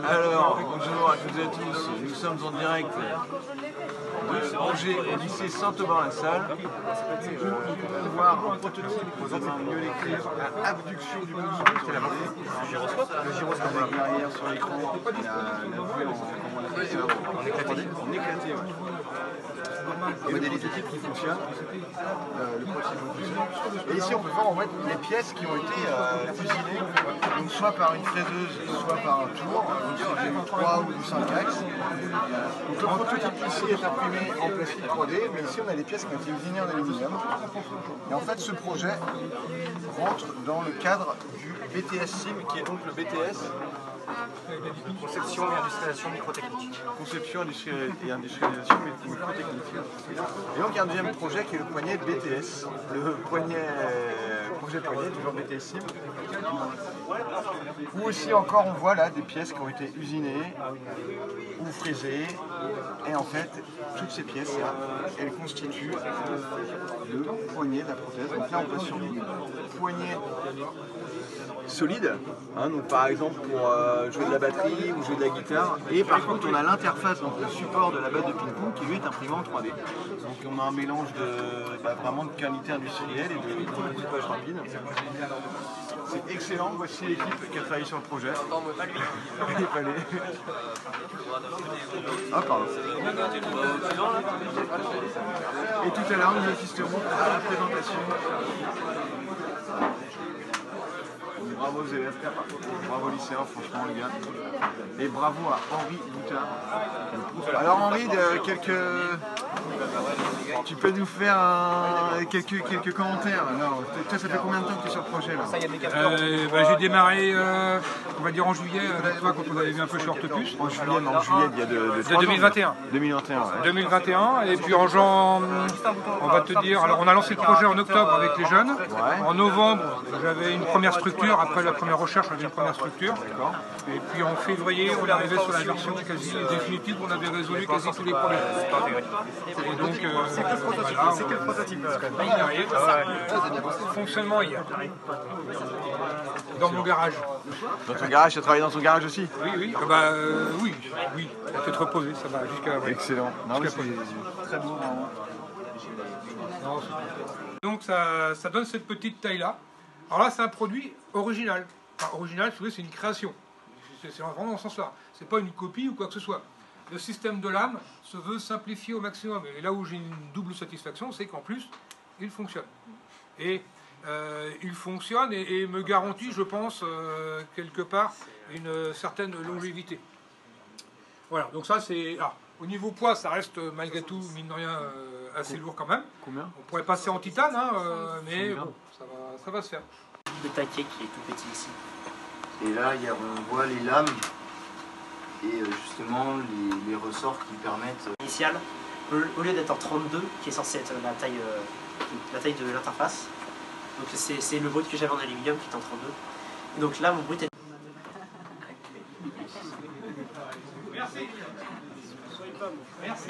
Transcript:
Alors, bonjour à toutes et à tous, nous sommes en direct de Angers au lycée Saint-Aubin-la-Salle où on va voir un prototype de main mieux l'écrire à abduction du pouce. C'est la main. Le gyroscope derrière sur l'écran, la vue en éclaté. En éclaté, ouais. Il y a des prototypes qui fonctionnent, le prototype fonctionne. Et ici on peut voir en fait les pièces qui ont été fusionnées, donc soit par une fraiseuse, soit par un tour, donc c'est du 3 ou du 5 axes. Donc le prototype ici est imprimé en plastique 3D, mais ici on a des pièces qui ont été usinées en aluminium. Et en fait ce projet rentre dans le cadre du BTS SIM, qui est donc le BTS. Conception et industrialisation microtechnique. Conception et industrialisation microtechnique. Et donc il y a un deuxième projet qui est le poignet BTS, le projet poignet, toujours BTS SIM, où aussi encore on voit là des pièces qui ont été usinées ou fraisées, et en fait toutes ces pièces là, elles constituent le poignet de la prothèse. Donc là on passe sur des poignets solides, hein, donc par exemple pour jouer de la batterie ou jouer de la guitare, et par contre on a l'interface, donc le support de la batte de ping-pong qui lui est imprimé en 3D. Donc on a un mélange de vraiment de qualité industrielle et de découpage rapide. C'est excellent, voici l'équipe qui a travaillé sur le projet. Il fallait. Ah pardon. Et tout à l'heure nous assisterons à la présentation. Bravo aux élèves, bravo lycéens, franchement les gars. Et bravo à Henri Boutard. Alors Henri, tu peux nous faire quelques commentaires. Non, toi ça fait combien de temps que tu es sur le projet là? J'ai démarré, on va dire en juillet, avec toi quand on avait vu un peu Short Puce. En juillet, non, en juillet il y a de 2021. 2021, ouais. 2021, et puis en janvier, on va te dire, alors on a lancé le projet en octobre avec les jeunes. Ouais. En novembre, j'avais une première structure, après la première recherche, on avait une première structure. Et puis en février, on arrivait sur la version quasi définitive, on avait résolu quasi tous les problèmes. Et donc, c'est quel prototype fonctionnement hier. Dans mon garage. Dans ton garage, tu as travaillé dans ton garage aussi? Oui. Oui. La tête reposée, ça va jusqu'à. Ouais. Excellent. Non, mais c'est très beau, vraiment. Donc ça donne cette petite taille-là. Alors là, c'est un produit original. Enfin, original, si vous voulez, c'est une création. C'est vraiment dans ce sens-là. C'est pas une copie ou quoi que ce soit. Le système de lame se veut simplifier au maximum. Et là où j'ai une double satisfaction, c'est qu'en plus, il fonctionne. Et il fonctionne et me garantit, je pense, quelque part, une certaine longévité. Voilà, donc ça c'est... Ah, au niveau poids, ça reste malgré tout, mine de rien, assez lourd quand même. Combien? On pourrait passer en titane, hein, mais bon, ça va se faire. Le taquet qui est tout petit ici. Et là, on voit les lames et justement les ressorts qui permettent... Initial, au lieu d'être en 32, qui est censé être la taille de l'interface, donc c'est le brut que j'avais en aluminium qui est en 32. Et donc là, mon brut est... Merci. Merci.